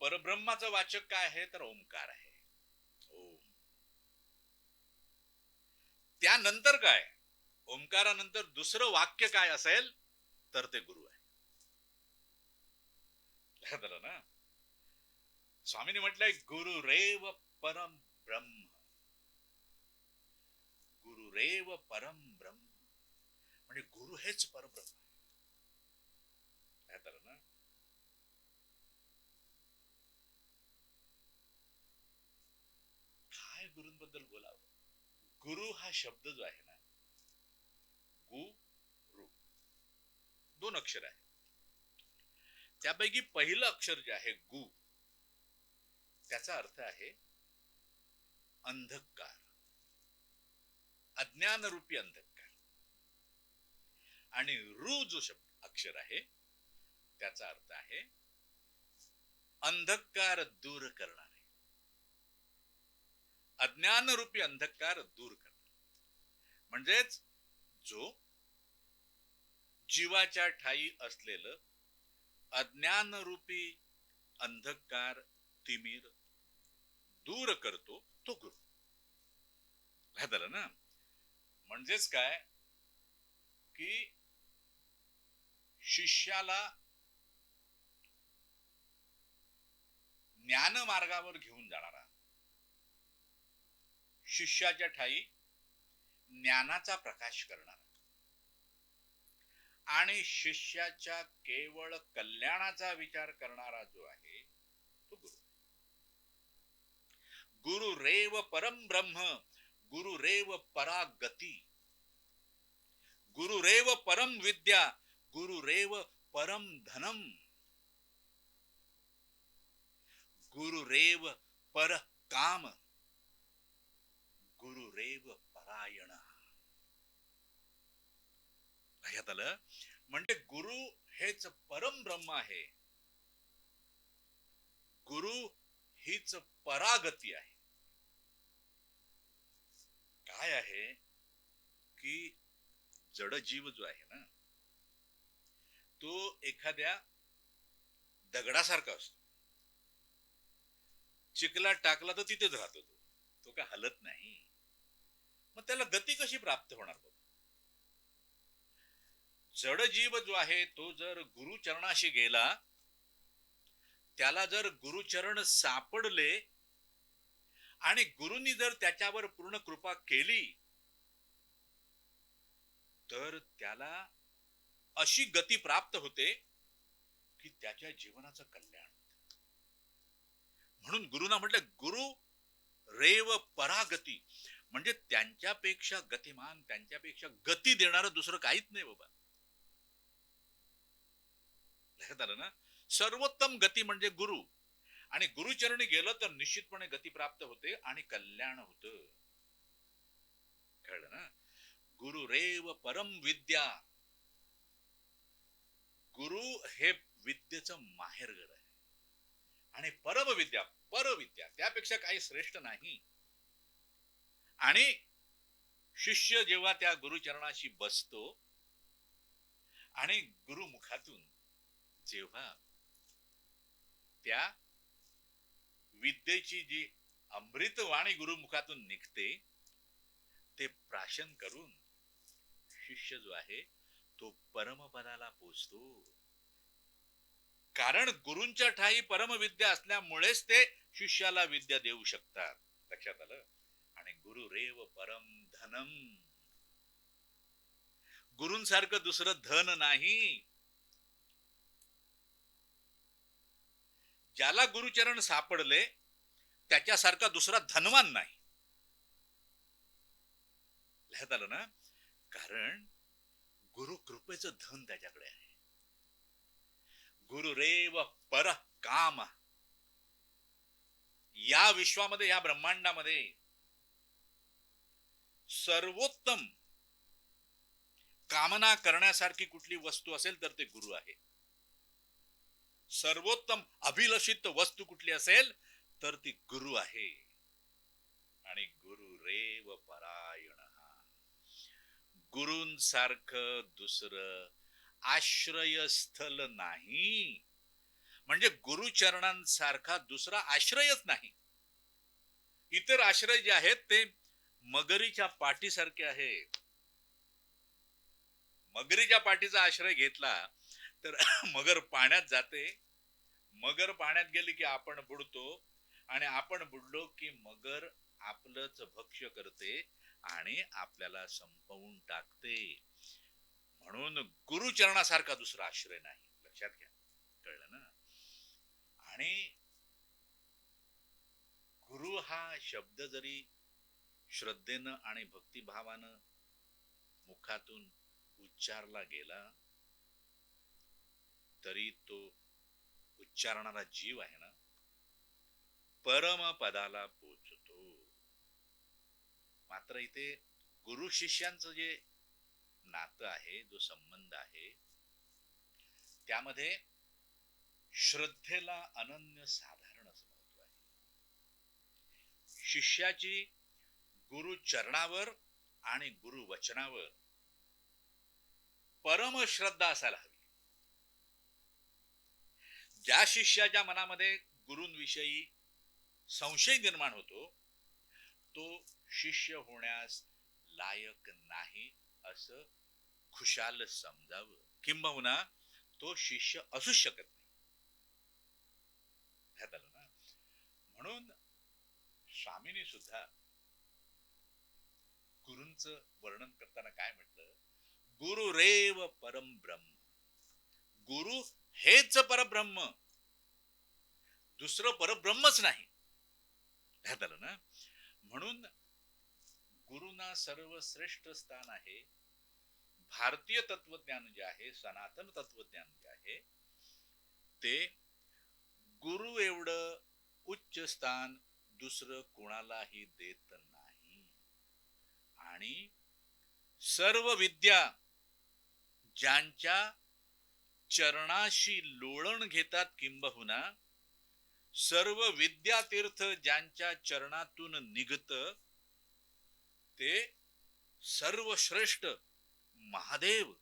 परब्रह्माचं वाचक काय आहे तर ओंकार आहे. ओम. त्यानंतर काय, ओंकारानंतर दुसरं वाक्य काय असेल तर ते गुरु आहे. लक्षात आलं ना? स्वामींनी म्हटलंय गुरुरेव परम ब्रह्म. गुरुरेव परम ब्रह्म म्हणजे गुरु हेच परब्रह्म आहे. लक्षात आलं ना? काय गुरूंबद्दल बोलावं. गुरु हा शब्द जो आहे ना, गुरु, 2 अक्षर आहे. त्यापैकी पहिलं अक्षर जे आहे गु, त्याचा अर्थ आहे अंधकार, अज्ञान रूपी अंधकार. आणि रु जो शब्द अक्षर आहे त्याचा अर्थ आहे अंधकार दूर करणारे, अज्ञान रूपी अंधकार दूर करणारे. म्हणजेच जो जीवाच्या ठाई असलेलं अज्ञान रूपी अंधकार तिमिर दूर करतो तो गुरु. लक्षात आलं ना? म्हणजेच काय की शिष्याला ज्ञान मार्गावर घेऊन जाणारा, शिष्याच्या ठाई ज्ञानाचा प्रकाश करणारा आणि शिष्याच्या केवळ कल्याणाचा विचार करणारा जो आहे तो गुरु. गुरुरेव परम ब्रह्म, गुरुरेव परागती, गुरुरेव परम विद्या, गुरुरेव परम धनम, गुरुरेव पर काम, गुरुरेव परायण. लक्षात आलं? म्हणजे गुरु हेच परम ब्रह्म आहे, गुरु हीच परागती आहे. काय आहे की जड जीव जो आहे ना, तो एखाद्या दगडासारखा असतो. चिखलात टाकला तर तिथेच राहतो, तो काय हलत नाही. मग त्याला गती कशी प्राप्त होणार बाबा? जड जीव जो आहे तो जर गुरुचरणाशी गेला, त्याला जर गुरुचरण सापडले आणि गुरुनी जर त्याच्यावर पूर्ण कृपा केली तर त्याला अशी गती प्राप्त होते की त्याच्या जीवनाचं कल्याण होते. म्हणून गुरुना म्हटलं गुरु रेव परागती, म्हणजे त्यांच्यापेक्षा गतिमान, त्यांच्यापेक्षा गती देणारं दुसरं काहीच नाही बाबा. लक्षात आलं ना? सर्वोत्तम गती म्हणजे गुरु, आणि गुरुचरणी गेलं तर निश्चितपणे गती प्राप्त होते आणि कल्याण होतं. कळलं ना? गुरुरेव परम विद्या, गुरु हे विद्येचं माहेरघर आहे. आणि परम विद्या, परविद्या, त्यापेक्षा काही श्रेष्ठ नाही. आणि शिष्य जेव्हा त्या गुरुचरणाशी बसतो आणि गुरुमुखातून जेव्हा त्या विद्येची जी अमृतवाणी गुरुमुखातून निघते, ते प्राशन करून शिष्य जो आहे तो परमपदाला पोचतो. कारण गुरूंच्या ठाई परमविद्या असल्यामुळेच ते शिष्याला विद्या देऊ शकतात. लक्षात आलं? आणि गुरु रेव परम धनम, गुरूंसारखं दुसरं धन नाही. ज्याला गुरुचरण सापडले त्याच्यासारखा दुसरा धनवान नाही. लक्षात आलं ना? कारण गुरु कृपेचं धन त्याच्याकडे आहे. गुरुरेव पर काम. या विश्वामध्ये, या ब्रह्मांडामध्ये सर्वोत्तम कामना करण्यासारखी कुठली वस्तू असेल तर ते गुरु आहे. सर्वोत्तम अभिलषित वस्तू कुठली असेल तर ती गुरु आहे. आणि गुरुरेव परायण, गुरूंसारखं दुसरं आश्रयस्थल नाही. म्हणजे गुरुचरणांसारखा दुसरा आश्रयच नाही. इतर आश्रय जे आहेत ते मगरीच्या पाठीसारखे आहेत. मगरीच्या पाठीचा आश्रय घेतला तर मगर पाण्यात जाते. मगर पाण्यात गेली की आपण बुडतो, आणि आपण बुडलो की मगर आपलंच भक्ष्य करते आणि आपल्याला संपवून टाकते. म्हणून गुरुचरणासारखा दुसरा आश्रय नाही. लक्षात घ्या. कळलं ना? आणि गुरु हा शब्द जरी श्रद्धेनं आणि भक्तिभावानं मुखातून उच्चारला गेला तरी तो उच्चारणारा जीव आहे ना, परमपदाला पोचतो. मात्र इथे गुरु शिष्यांचं जे नातं आहे, जो संबंध आहे, त्यामध्ये श्रद्धेला अनन्य साधारण असं महत्व आहे. शिष्याची गुरु चरणावर आणि गुरु वचनावर परम श्रद्धा असायला हवी. ज्या शिष्याच्या मनामध्ये गुरूंविषयी संशय निर्माण होतो तो शिष्य होण्यास लायक नाही असं खुशाल समजावं, किंबहुना तो शिष्य असू शकत नाही. म्हणून स्वामींनी सुद्धा गुरूंचं वर्णन करताना काय म्हटलं? गुरुरेव परम ब्रह्म. गुरु हेच परब्रह्म, दुसरं परब्रह्मच नाही. ना? म्हणून गुरुना सर्वश्रेष्ठ स्थान आहे. भारतीय तत्वज्ञान जे आहे, सनातन तत्वज्ञान जे आहे, ते गुरु एवढं उच्च स्थान दुसरं कोणालाही देत नाही. आणि सर्व विद्या ज्यांच्या चरणाशी लोळण घेतात, किंबहुना सर्व विद्यातीर्थ ज्यांच्या चरणातून निघत, ते सर्वश्रेष्ठ महादेव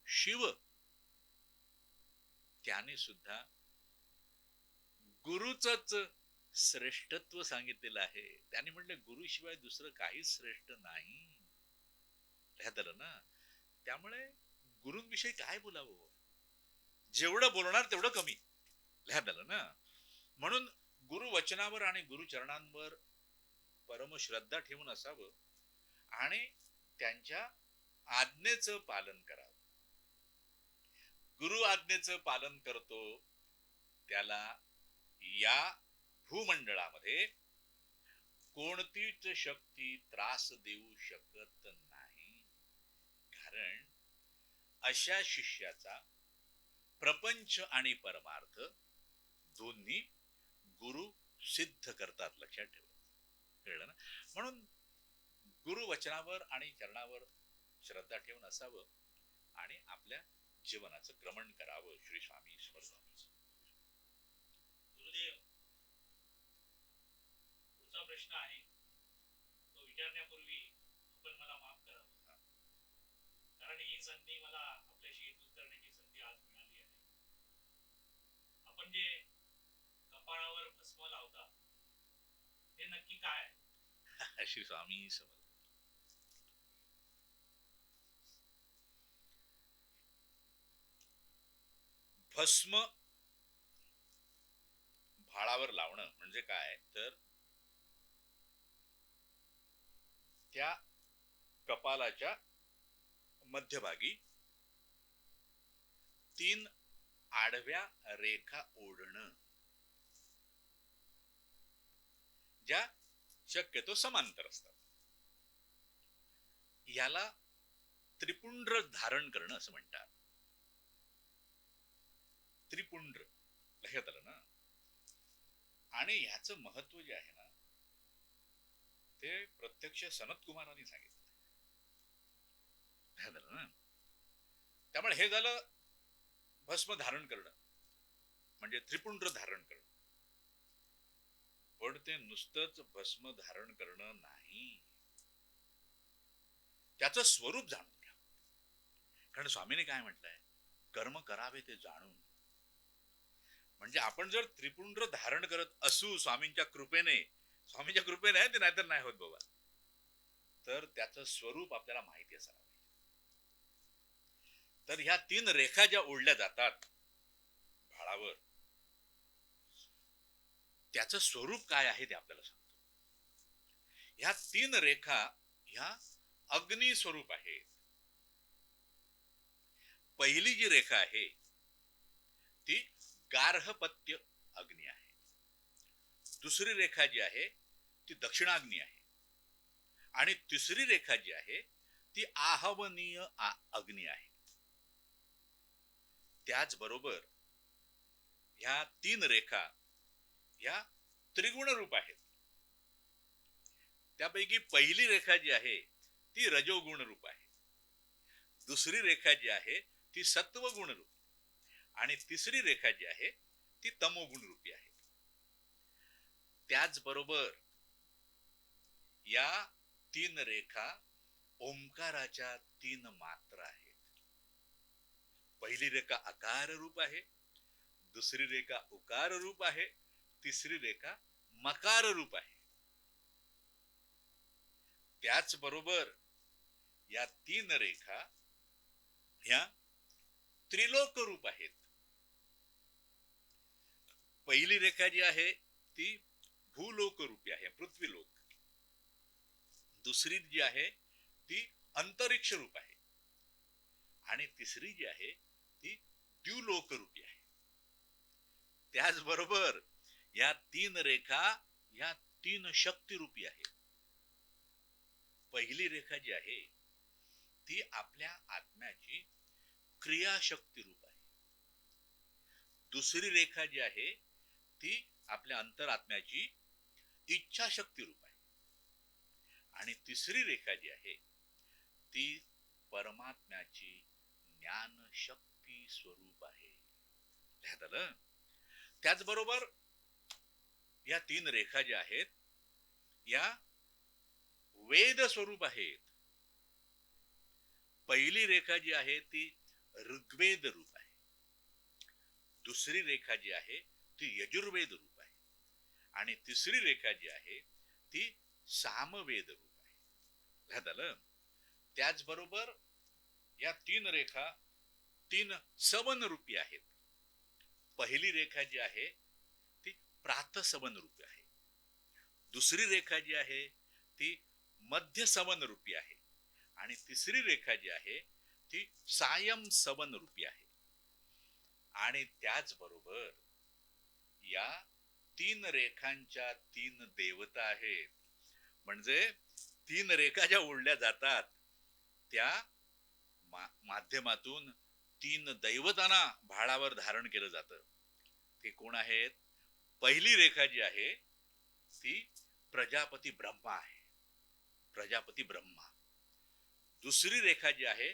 शिव, त्याने सुद्धा गुरुचंच श्रेष्ठत्व सांगितलेलं आहे. त्याने म्हटलं गुरुशिवाय दुसरं काहीच श्रेष्ठ नाही. ना? त्यामुळे गुरूंविषयी काय बोलावं? जेवढं बोलणार तेवढं कमी. ना? म्हणून गुरु वचनावर आणि गुरु चरणांवर परम श्रद्धा ठेवून असावं आणि त्यांच्या आज्ञेचं पालन करावं. गुरु आज्ञेचं पालन करतो त्याला या भूमंडळामध्ये कोणतीच शक्ती त्रास देऊ शकत नाही. कारण अशा शिष्याचा प्रपंच आणि परमार्थ दोन्ही गुरु सिद्ध करतात. लक्षात ठेवा. कळलं ना? म्हणून गुरु वचनावर आणि चरणावर श्रद्धा ठेवून असावं आणि आपल्या जीवनाचं क्रमण करावं. श्री स्वामी समर्थ. गुरुदेव, पुढचा प्रश्न आहे तो विचारण्यापूर्वी आपण मला माफ करावं, कारण ही संधी मला आपल्याशी युद्ध करण्याची संधी आज मिळाली आहे. आपण जे कपाळावर भस्म लावता हे नक्की काय? श्री स्वामी समर्थ. भस्म भाळावर लावणं म्हणजे काय तर त्या कपालाच्या मध्यभागी 3 आडव्या रेखा ओढणं, ज्या शक्यतो समांतर असतात. याला त्रिपुंड्र धारण करणं असं म्हणतात. त्रिपुंड्र लक्षात आलं ना. आणि ह्याचं महत्व जे आहे ना ते प्रत्यक्ष सनत कुमारांनी सांगितलं. लक्षात आलं ना. त्यामुळे हे झालं भस्म धारण करणं म्हणजे त्रिपुंड्र धारण करणं. पण ते नुसतंच भस्म धारण करणं नाही, त्याचं स्वरूप जाणून घ्या. कारण स्वामीने काय म्हटलंय, कर्म करावे ते जाणून. म्हणजे आपण जर त्रिपुंड्र धारण करत असू स्वामींच्या कृपेने आहे ते, नाहीतर नाही होत बाबा, तर त्याचं स्वरूप आपल्याला माहिती असावं. तर ह्या 3 रेखा ज्या ओढल्या जातात भाळावर, त्याचं स्वरूप काय आहे ते आपल्याला सांगतो. ह्या 3 रेखा ह्या अग्नी स्वरूप आहेत. पहिली जी रेखा आहे ती गार्हपत्य अग्नी आहे. दुसरी रेखा जी आहे ती दक्षिणाग्नी आहे. आणि तिसरी रेखा जी आहे ती आहवनीय अग्नी आहे. त्याचबरोबर ह्या 3 रेखा ह्या त्रिगुण रूप आहेत. त्यापैकी पहिली रेखा जी आहे ती रजोगुण रूप आहे. दुसरी रेखा जी आहे ती सत्वगुण रूप, आणि तिसरी रेखा जी आहे ती तमोगुण रूपी आहे. त्याचबरोबर या 3 रेखा ओंकाराच्या 3 मात्रा आहेत. पहिली रेखा अकार रूप आहे, दुसरी रेखा उकार रूप आहे, तिसरी रेखा मकार रूप आहे. त्याचबरोबर या 3 रेखा ह्या त्रिलोक रूप आहेत. पहिली रेखा जी आहे ती भूलोक रूपी आहे, पृथ्वीलोक. दुसरी जी आहे ती अंतरिक्ष रूप आहे, आणि तिसरी जी आहे ती द्युलोक रूपी आहे. त्याचबरोबर या 3 रेखा या 3 शक्ती रूपी आहेत. पहिली रेखा जी आहे ती आपल्या आत्म्याची क्रियाशक्ती रूप आहे. दुसरी रेखा जी आहे ती आपल्या अंतरात्म्याची इच्छाशक्ती रूप आहे. आणि तिसरी रेखा जी आहे ती परमात्म्याची ज्ञान शक्ती स्वरूप आहे. ध्यानात आलं. त्याचबरोबर या 3 रेखा ज्या आहेत या वेद स्वरूप आहेत. पहिली रेखा जी आहे ती ऋग्वेद रूप आहे. दुसरी रेखा जी आहे ती यजुर्वेद रूप आहे, आणि तिसरी रेखा जी आहे ती सामवेद रूप आहे. ध्यानात आलं. त्याचबरोबर या 3 रेखा 3 सवन रूपी आहेत. पहिली रेखा जी आहे ती प्रातसवन रूपी आहे. दुसरी रेखा जी आहे ती मध्य सवन रूपी आहे, आणि तिसरी रेखा जी आहे ती सायम सवन रूपी आहे. आणि त्याचबरोबर या 3 रेखांच्या 3 देवता आहेत. म्हणजे 3 रेखा ज्या ओढल्या जातात त्या माध्यमातून 3 दैवतांना भाळावर धारण केलं जातं. ते कोण आहेत? पहिली रेखा जी आहे ती प्रजापती ब्रह्मा आहे, प्रजापती ब्रह्मा. दुसरी रेखा जी आहे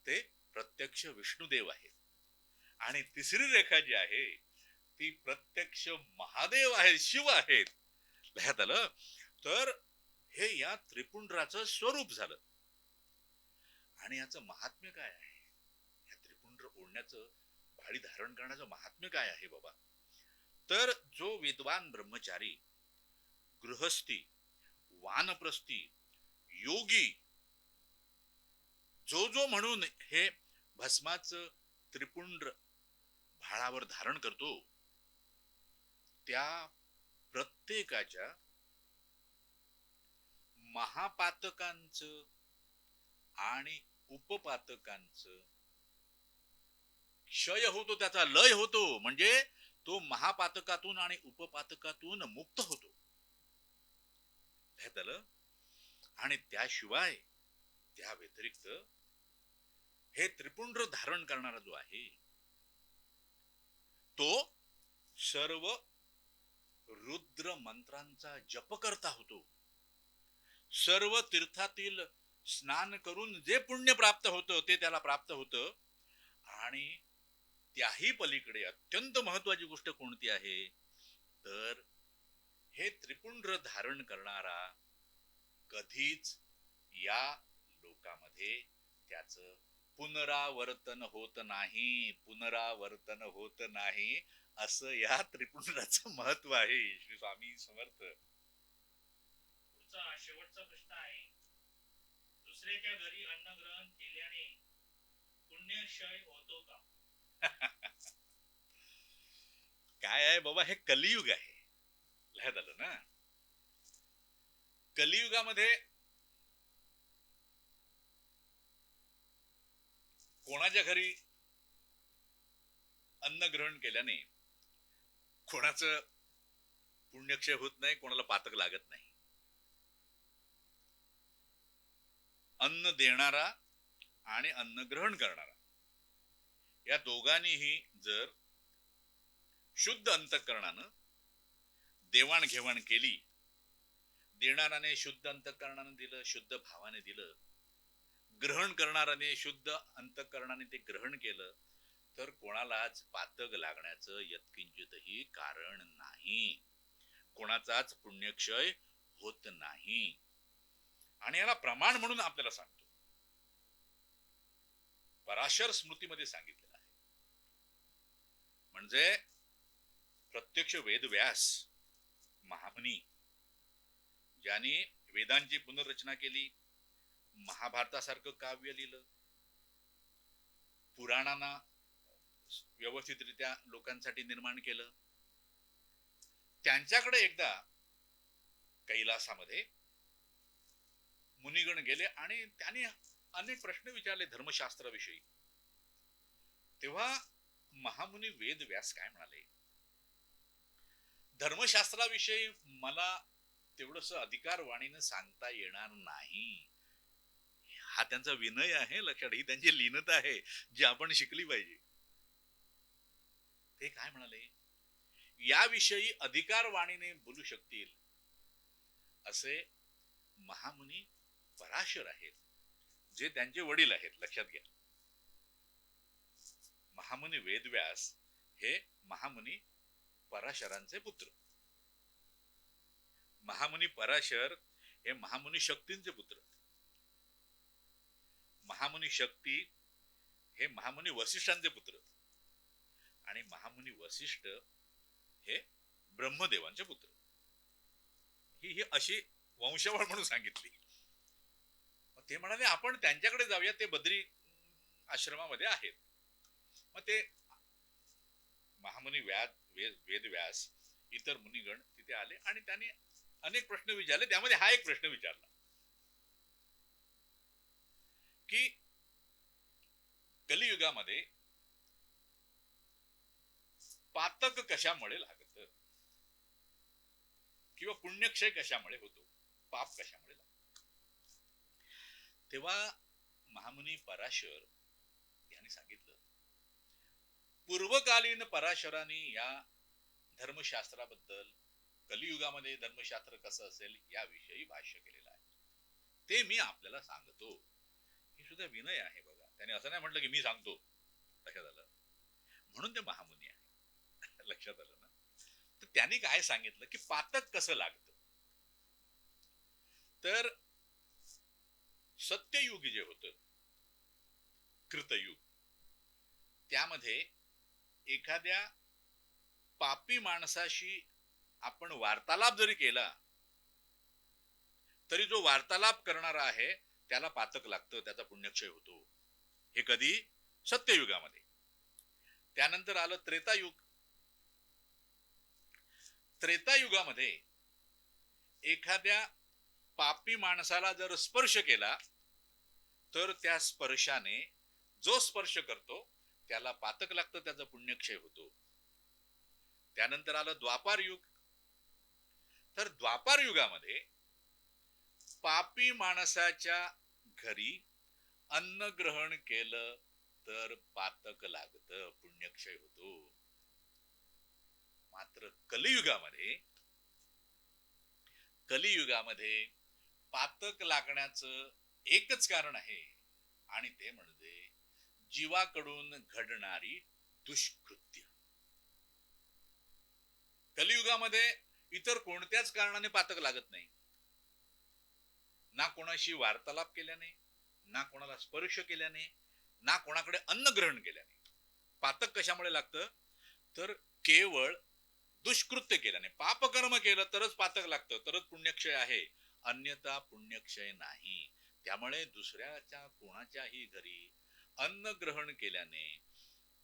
ते प्रत्यक्ष विष्णुदेव आहेत, आणि तिसरी रेखा जी आहे ती प्रत्यक्ष महादेव आहेत, शिव आहेत. लक्षात आलं. तर हे या त्रिपुंड्राचं स्वरूप झालं. आणि याचं महात्म्य काय आहे? या त्रिपुंड्र ओढण्याचं, भाळी धारण करण्याचं महात्म्य काय आहे बाबा? तर जो विद्वान ब्रह्मचारी, गृहस्थी, वानप्रस्थी, योगी जो म्हणून हे भस्माचं त्रिपुंड्र भाळावर धारण करतो, त्या प्रत्येकाच्या महापातकांचं आणि उपपातकांचं क्षय होतो, त्याचा लय होतो. म्हणजे तो महापातकातून आणि उपपातकातून मुक्त होतो. आणि त्याशिवाय त्या व्यतिरिक्त हे त्रिपुंड धारण करणारा जो आहे तो सर्व रुद्र मंत्रांचा जप करता होतो. सर्व तीर्थातील स्नान करून जे पुण्य प्राप्त होतं ते त्याला प्राप्त होतं. आणि त्याही पलीकडे अत्यंत महत्वाची गोष्ट कोणती आहे तर हे त्रिपुंड धारण करणारा कधीच या लोकामध्ये त्याचं पुनरावर्तन होत नाही. पुनरावर्तन होत नाही असं या त्रिपुंडाचं महत्व आहे. श्री स्वामी समर्थ. पुढचा शेवटचा प्रश्न आहे, दुसऱ्याच्या घरी अन्न ग्रहण केल्याने पुण्यक्षय होतो का? काय आहे बाबा, हे कलियुग आहे. लक्षात आलं ना? कलियुगामध्ये कोणाच्या घरी अन्न ग्रहण केल्याने कोणाचं पुण्यक्षय होत नाही, कोणाला पातक लागत नाही. अन्न देणारा आणि अन्न ग्रहण करणारा या दोघांनीही जर शुद्ध अंतःकरणानं देवाणघेवाण केली, देणाराने शुद्ध अंतःकरणाने दिलं, शुद्ध भावाने दिलं, ग्रहण करणाराने शुद्ध अंतःकरणाने ते ग्रहण केलं, तर कोणालाच पातक लागण्याचं यत्किंचितही कारण नाही. कोणाचाच पुण्यक्षय होत नाही. आणि याला प्रमाण म्हणून आपल्याला सांगतो, पराशर स्मृतीमध्ये सांगितलेलं आहे. म्हणजे प्रत्यक्ष वेदव्यास महामुनी ज्यांनी वेदांची पुनर्रचना केली, महाभारतासारखं काव्य लिहिलं, पुराणांना व्यवस्थितरित्या लोकांसाठी निर्माण केलं, त्यांच्याकडे एकदा कैलासामध्ये मुनिगण गेले आणि त्यांनी अनेक प्रश्न विचारले धर्मशास्त्राविषयी. तेव्हा महामुनी वेदव्यास काय म्हणाले, धर्मशास्त्राविषयी मला तेवढंसं अधिकारवाणीनं सांगता येणार नाही. हा त्यांचा विनय आहे, लक्षात. ही त्यांची लीनता आहे जी आपण शिकली पाहिजे. ते काय म्हणाले, याविषयी अधिकारवाणीने बोलू शकतील असे महामुनी पराशर आहेत, जे त्यांचे वडील आहेत. लक्षात घ्या, महामुनी वेदव्यास हे महामुनी पराशरांचे पुत्र. महामुनी पराशर हे महामुनी शक्तींचे पुत्र. महामुनी शक्ती हे महामुनी वसिष्ठांचे पुत्र. आणि महामुनी वसिष्ठ हे ब्रह्मदेवांचे पुत्र. ही अशी वंशावळ म्हणून सांगितली. ते म्हणाले आपण त्यांच्याकडे जाऊया, ते बद्री आश्रमामध्ये आहेत. मग ते महामुनी वेदव्यास इतर मुनिगण तिथे आले आणि त्यांनी अनेक प्रश्न विचारले. त्यामध्ये हा एक प्रश्न विचारला की कलियुगामध्ये पातक कशामुळे लागत, किंवा पुण्यक्षय कशामुळे होतो, पाप कशामुळे लागतो. तेव्हा महामुनी पराशर यांनी सांगितलं, पूर्वकालीन पराशरांनी या धर्मशास्त्राबद्दल, कलियुगामध्ये धर्मशास्त्र कसं असेल याविषयी भाष्य केलेलं आहे. ते मी आपल्याला सांगतो. हे सुद्धा विनय आहे बघा. त्याने असं नाही म्हटलं की मी सांगतो. लक्षात आलं? म्हणून ते महामुनी आहे. लक्षात आलं ना? तर त्यांनी काय सांगितलं की पातक कसं लागतं. तर सत्ययुग जे होतं, कृतयुग, त्यामध्ये एखाद्या पापी माणसाशी आपण वार्तालाप जरी केला तरी जो वार्तालाप करणारा आहे त्याला पातक लागतं, त्याचा पुण्यक्षय होतो. हे कधी? सत्ययुगामध्ये. त्यानंतर आलं त्रेतायुग. त्रेतायुगामध्ये एखाद्या पापी माणसाला जर स्पर्श केला तर त्या स्पर्शाने जो स्पर्श करतो त्याला पातक लागतं, त्याचा पुण्यक्षय होतो. त्यानंतर आलं द्वापार युग. तर द्वापार युगामध्ये पापी माणसाच्या घरी अन्न ग्रहण केलं तर पातक लागतं, पुण्यक्षय होतो. मात्र कलियुगामध्ये पातक लागण्याचं एकच कारण आहे आणि ते म्हणजे जीवाकडून घडणारी दुष्कृत्य. कलियुगामध्ये इतर कोणत्याच कारणाने पातक लागत नाही. ना कोणाशी वार्तालाप केल्याने, ना कोणाला स्पर्श केल्याने, ना कोणाकडे अन्न ग्रहण केल्याने. पातक कशामुळे लागतं? तर केवळ दुष्कृत्य केल्याने, पापकर्म केलं तरच पातक लागतं, तरच पुण्यक्षय आहे, अन्यथा पुण्यक्षय नाही. त्यामुळे दुसऱ्याच्या कोणाच्याही घरी अन्न ग्रहण केल्याने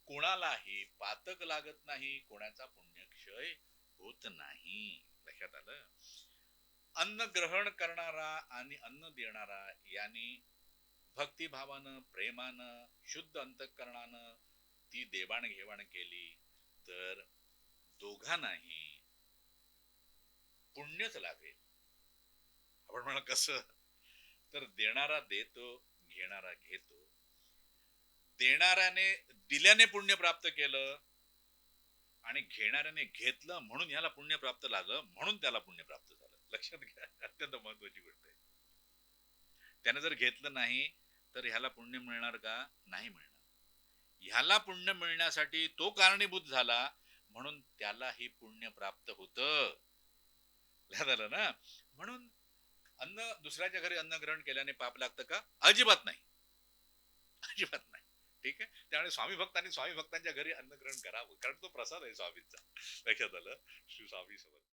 कोणालाही पातक लागत नाही, कोणाचा पुण्यक्षय होत नाही. लक्षात आलं? अन्न ग्रहण करणारा आणि अन्न देणारा यांनी भक्तिभावानं, प्रेमानं, शुद्ध अंतःकरणानं ती देवाणघेवाण केली तर दोघांनाही पुण्यच लागेल. आपण म्हणा कसं? तर देणारा देतो, घेणारा घेतो. देणाऱ्याने दिल्याने पुण्य प्राप्त केलं आणि घेणाऱ्याने घेतलं म्हणून याला पुण्य प्राप्त झालं, म्हणून त्याला पुण्य प्राप्त झालं. लक्षात घ्या, अत्यंत महत्वाची गोष्ट आहे. त्याने जर घेतलं नाही तर ह्याला पुण्य मिळणार का? नाही मिळणार. ह्याला पुण्य मिळण्यासाठी तो कारणीभूत झाला म्हणून त्यालाही पुण्य प्राप्त होतं. झालं ना? म्हणून दुसऱ्याच्या घरी अन्न ग्रहण केल्याने पाप लागतं का? अजिबात नाही, अजिबात नाही. ठीक आहे. त्यामुळे स्वामी भक्तांनी स्वामी भक्तांच्या घरी अन्न ग्रहण करावं, कारण तो प्रसाद आहे स्वामींचा. लक्षात आलं? श्री स्वामी समर्थ.